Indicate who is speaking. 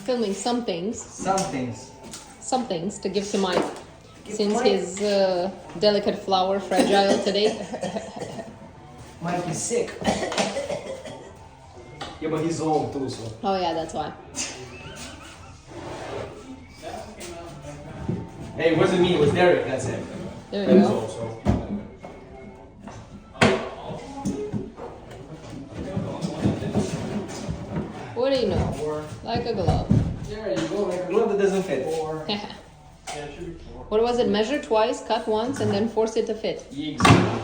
Speaker 1: filming some things. Some things to give to Mike. Since he's delicate flower, fragile today.
Speaker 2: Mike is sick. Yeah, but he's old too, so.
Speaker 1: Oh yeah, that's why.
Speaker 2: Hey, it wasn't me, it was Derek, that's it.
Speaker 1: There we go. What do you know? Like a glove.
Speaker 2: There you go, like a glove that doesn't fit.
Speaker 1: What was it? Measure twice, cut once, and then force it to fit.
Speaker 2: Exactly.